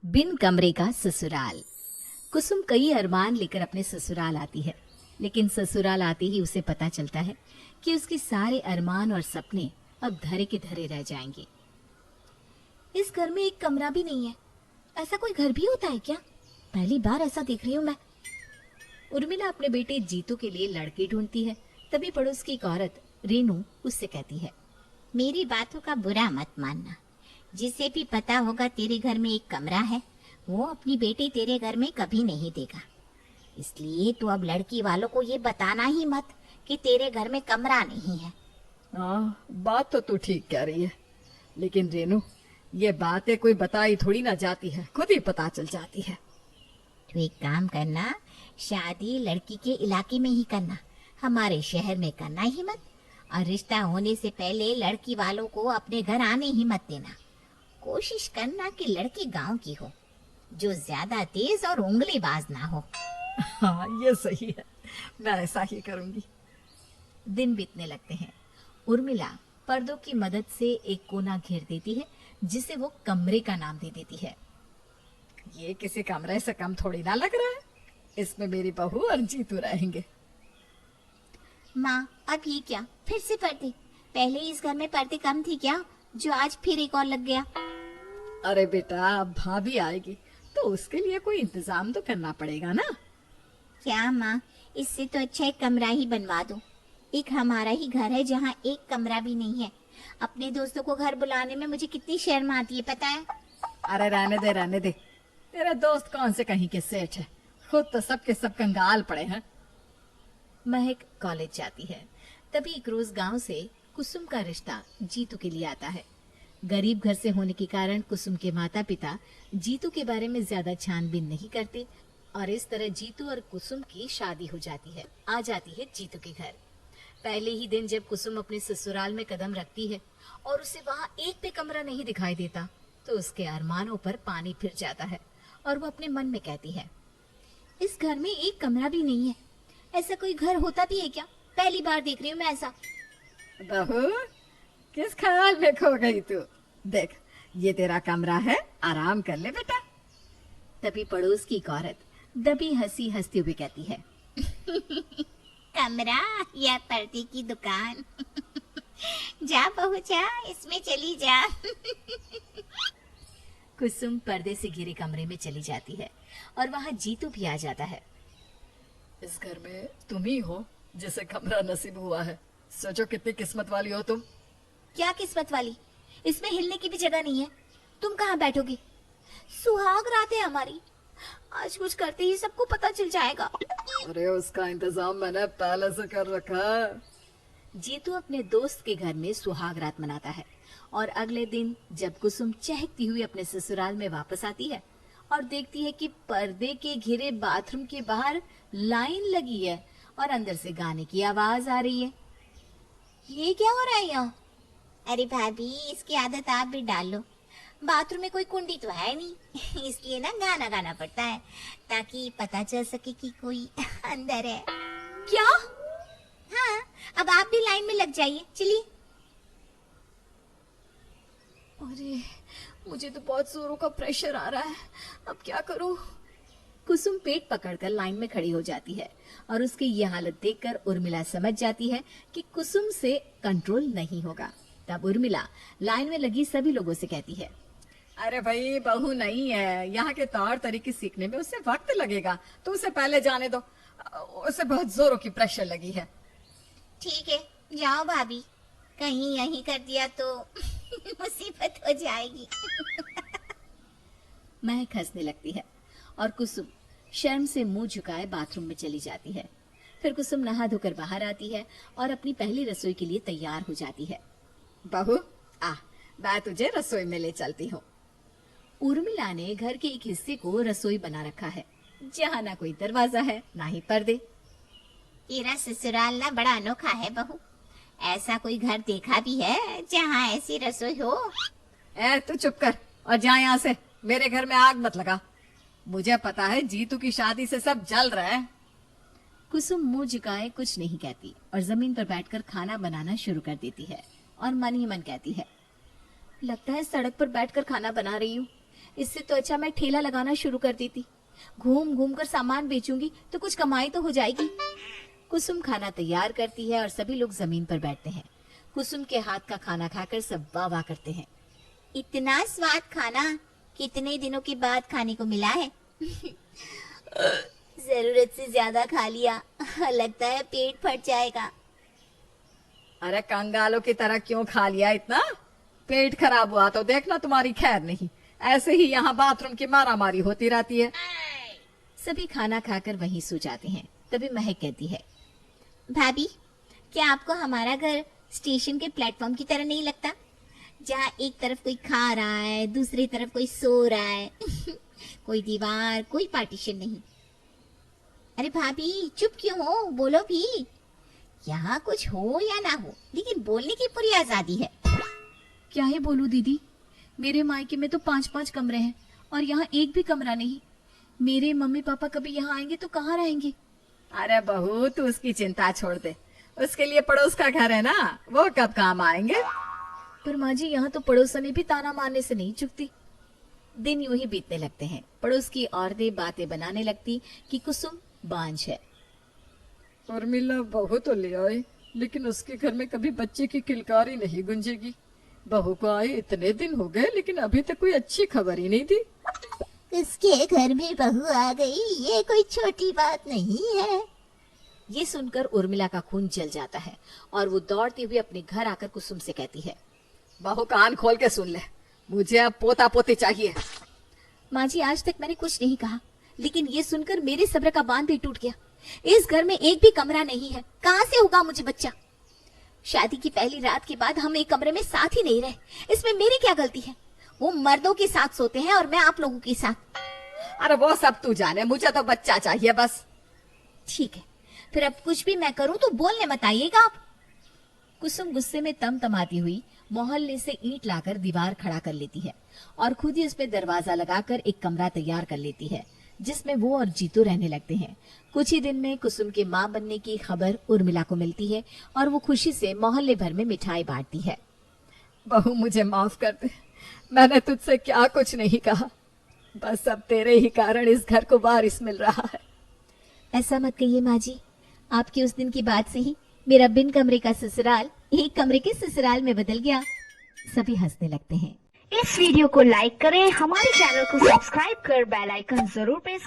बिन कमरे का ससुराल। कुसुम कई अरमान लेकर अपने ससुराल आती है, लेकिन ससुराल आते ही उसे पता चलता है कि उसके सारे अरमान और सपने अब धरे के धरे रह जाएंगे। इस घर में एक कमरा भी नहीं है। ऐसा कोई घर भी होता है क्या? पहली बार ऐसा देख रही हूँ मैं। उर्मिला अपने बेटे जीतू के लिए लड़के ढूंढती है। तभी पड़ोस की एक औरत रेनू उससे कहती है, मेरी बातों का बुरा मत मानना। जिसे भी पता होगा तेरे घर में एक कमरा है, वो अपनी बेटी तेरे घर में कभी नहीं देगा। इसलिए तू अब लड़की वालों को ये बताना ही मत कि तेरे घर में कमरा नहीं है। हाँ, बात तो तू ठीक कह रही है, लेकिन रेनू, ये बातें कोई बताई थोड़ी ना जाती है, खुद ही पता चल जाती है। तू एक काम करना, शादी लड़की के इलाके में ही करना, हमारे शहर में करना ही मत। और रिश्ता होने से पहले लड़की वालों को अपने घर आने ही मत देना। कोशिश करना कि लड़की गांव की हो, जो ज्यादा तेज और उंगली बाज ना हो। हाँ, ये सही है, मैं ऐसा ही करूंगी। दिन बीतने लगते हैं। उर्मिला पर्दों की मदद से एक कोना घेर देती है, जिसे वो कमरे का नाम दे देती है। ये किसी कमरे से कम थोड़ी ना लग रहा है। इसमें मेरी बहू और जीतू रहेंगे। माँ, अब ये क्या, फिर से पर्दे? पहले इस घर में पर्दे कम थे क्या, जो आज फिर एक और लग गया? अरे बेटा, अब भाभी आएगी तो उसके लिए कोई इंतजाम तो करना पड़ेगा ना। क्या माँ, इससे तो अच्छा एक कमरा ही बनवा दो। एक हमारा ही घर है जहाँ एक कमरा भी नहीं है। अपने दोस्तों को घर बुलाने में मुझे कितनी शर्म आती है, पता है? अरे रहने दे, रहने दे। तेरे दोस्त कौन से कहीं के सेठ है, खुद तो सबके सब कंगाल पड़े हैं। महक कॉलेज जाती है। तभी एक रोज गांव से कुसुम का रिश्ता जीतू के लिए आता है। गरीब घर से होने के कारण कुसुम के माता पिता जीतू के बारे में ज्यादा छानबीन नहीं करते और इस तरह जीतू और कुसुम की शादी हो जाती है। आ जाती है जीतू के घर। पहले ही दिन जब कुसुम अपने ससुराल में कदम रखती है और उसे वहाँ एक भी कमरा नहीं दिखाई देता, तो उसके अरमानों पर पानी फिर जाता है और वो अपने मन में कहती है, इस घर में एक कमरा भी नहीं है। ऐसा कोई घर होता भी है क्या? पहली बार देख रही हूँ मैं ऐसा। बहू, किस ख्याल में खो गई तू? देख, ये तेरा कमरा है, आराम कर ले बेटा। तभी पड़ोस की एक औरत दबी हंसी हंसती हुई कहती है, कमरा या पर्दे की दुकान? जा बहू जा, इसमें चली जा। कुसुम पर्दे से घिरे कमरे में चली जाती है और वहाँ जीतू भी आ जाता है। इस घर में तुम ही हो जिसे कमरा नसीब हुआ है। सोचो कितनी किस्मत वाली हो तुम। क्या किस्मत वाली? इसमें हिलने की भी जगह नहीं है। तुम कहाँ बैठोगी? सुहाग रात है हमारी, आज कुछ करते ही सबको पता चल जाएगा। अरे उसका इंतजाम मैंने पहले से कर रखा है। जीतू अपने दोस्त के घर में सुहाग रात मनाता है और अगले दिन जब कुसुम चहकती हुई अपने ससुराल में वापस आती है और देखती है कि पर्दे के घिरे बाथरूम के बाहर लाइन लगी है और अंदर से गाने की आवाज आ रही है। ये क्या हो रहा है यहाँ? अरे भाभी, इसकी आदत आप भी डाल लो। बाथरूम में कोई कुंडी तो है नहीं, इसलिए ना गाना गाना पड़ता है ताकि पता चल सके कि कोई अंदर है। क्या? हाँ, अब आप भी लाइन में लग जाइए, चलिए। अरे, मुझे तो बहुत जोरों का प्रेशर आ रहा है, अब क्या करूं? कुसुम पेट पकड़कर लाइन में खड़ी हो जाती है और उसकी ये हालत देखकर उर्मिला समझ जाती है कि कुसुम से कंट्रोल नहीं होगा। तब उर्मिला लाइन में लगी सभी लोगों से कहती है, अरे भाई, बहू नहीं है, यहाँ के तौर तरीके सीखने में उसे वक्त लगेगा, तो उसे पहले जाने दो। उसे बहुत जोरों की प्रेशर लगी है। ठीक है, जाओ भाभी, कहीं यहीं कर दिया तो मुसीबत हो जाएगी। महक हंसने लगती है और कुसुम शर्म से मुंह झुकाए बाथरूम में चली जाती है। फिर कुसुम नहा धोकर बाहर आती है और अपनी पहली रसोई के लिए तैयार हो जाती है। बहू, आ, मैं तुझे रसोई में ले चलती हूँ। उर्मिला ने घर के एक हिस्से को रसोई बना रखा है, जहाँ ना कोई दरवाजा है ना ही पर्दे। तेरा ससुराल ना बड़ा अनोखा है बहू। ऐसा कोई घर देखा भी है जहाँ ऐसी रसोई हो? तू चुप कर और जा यहाँ से। मेरे घर में आग मत लगा। मुझे पता है जीतू की शादी से सब जल रहा है। कुसुम मुंह झुकाए कुछ नहीं कहती और जमीन पर बैठकर खाना बनाना शुरू कर देती है और मन ही मन कहती है, लगता है सड़क पर बैठकर खाना बना रही हूँ। इससे तो अच्छा मैं ठेला लगाना शुरू कर देती। घूम घूम कर सामान बेचूंगी तो कुछ कमाई तो हो जाएगी। कुसुम खाना तैयार करती है और सभी लोग जमीन पर बैठते हैं। कुसुम के हाथ का खाना खाकर सब वाह वाह करते हैं। इतना स्वाद खाना कितने दिनों के बाद खाने को मिला है। जरूरत से ज्यादा खा लिया, लगता है पेट फट जाएगा। अरे कंगालों की तरह क्यों खा लिया इतना? पेट खराब हुआ तो देखना तुम्हारी खैर नहीं। ऐसे ही यहाँ बाथरूम की मारामारी होती रहती है। सभी खाना खाकर वहीं सो जाते हैं। तभी महक कहती है, भाभी, क्या आपको हमारा घर स्टेशन के प्लेटफॉर्म की तरह नहीं लगता, जहाँ एक तरफ कोई खा रहा है, दूसरी तरफ कोई सो रहा है। कोई दीवार, कोई पार्टीशन नहीं। अरे भाभी, चुप क्यों हो, बोलो भी। यहाँ कुछ हो या ना हो, लेकिन बोलने की पूरी आजादी है। क्या ही बोलूं दीदी, मेरे मायके में तो 5-5 कमरे हैं और यहाँ एक भी कमरा नहीं। मेरे मम्मी पापा कभी यहाँ आएंगे तो कहाँ रहेंगे? अरे बहू, तू उसकी चिंता छोड़ दे। उसके लिए पड़ोस का घर है ना, वो कब काम आएंगे। पर माँ जी, यहाँ तो पड़ोसने भी ताना मारने से नहीं चुकती। दिन यूं ही बीतने लगते हैं। पड़ोस की औरतें बातें बनाने लगती कि कुसुम बांझ है। उर्मिला बहू तो ले आई, लेकिन उसके घर में कभी बच्चे की किलकारी नहीं गूंजेगी। बहू को आए इतने दिन हो गए, लेकिन अभी तक कोई अच्छी खबर ही नहीं दी। उसके घर में बहू आ गई, ये कोई छोटी बात नहीं है। ये सुनकर उर्मिला का खून जल जाता है और वो दौड़ती हुई अपने घर आकर कुसुम से कहती है, बहू कान खोल के सुन ले, मुझे अब पोता पोती चाहिए। माँ जी, आज तक मैंने कुछ नहीं कहा, लेकिन ये सुनकर मेरे सब्र का बांध भी टूट गया। इस घर में एक भी कमरा नहीं है, कहाँ से होगा मुझे बच्चा? शादी की पहली रात के बाद हम एक कमरे में साथ ही नहीं रहे, इसमें मेरी क्या गलती है? वो मर्दों के साथ सोते हैं और मैं आप लोगों के साथ। अरे वो सब तू जाने, मुझे तो बच्चा चाहिए बस। ठीक है, फिर अब कुछ भी मैं करूं तो बोलने मत आइएगा आप। कुसुम गुस्से में तमतमाती हुई मोहल्ले से ईंट लाकर दीवार खड़ा कर लेती है और खुद ही उसमें दरवाजा लगाकर एक कमरा तैयार कर लेती है, जिसमें वो और जीतू रहने लगते हैं। कुछ ही दिन में कुसुम के माँ बनने की खबर उर्मिला को मिलती है और वो खुशी से मोहल्ले भर में मिठाई बांटती है। बहू, मुझे माफ कर दे, मैंने तुझसे क्या कुछ नहीं कहा। बस अब तेरे ही कारण इस घर को वारिस मिल रहा है। ऐसा मत कहिए माँ जी, आपकी उस दिन की बात से ही मेरा बिन कमरे का ससुराल एक कमरे के ससुराल में बदल गया। सभी हंसने लगते हैं। इस वीडियो को लाइक करें, हमारे चैनल को सब्सक्राइब कर बेल आइकन जरूर प्रेस करें।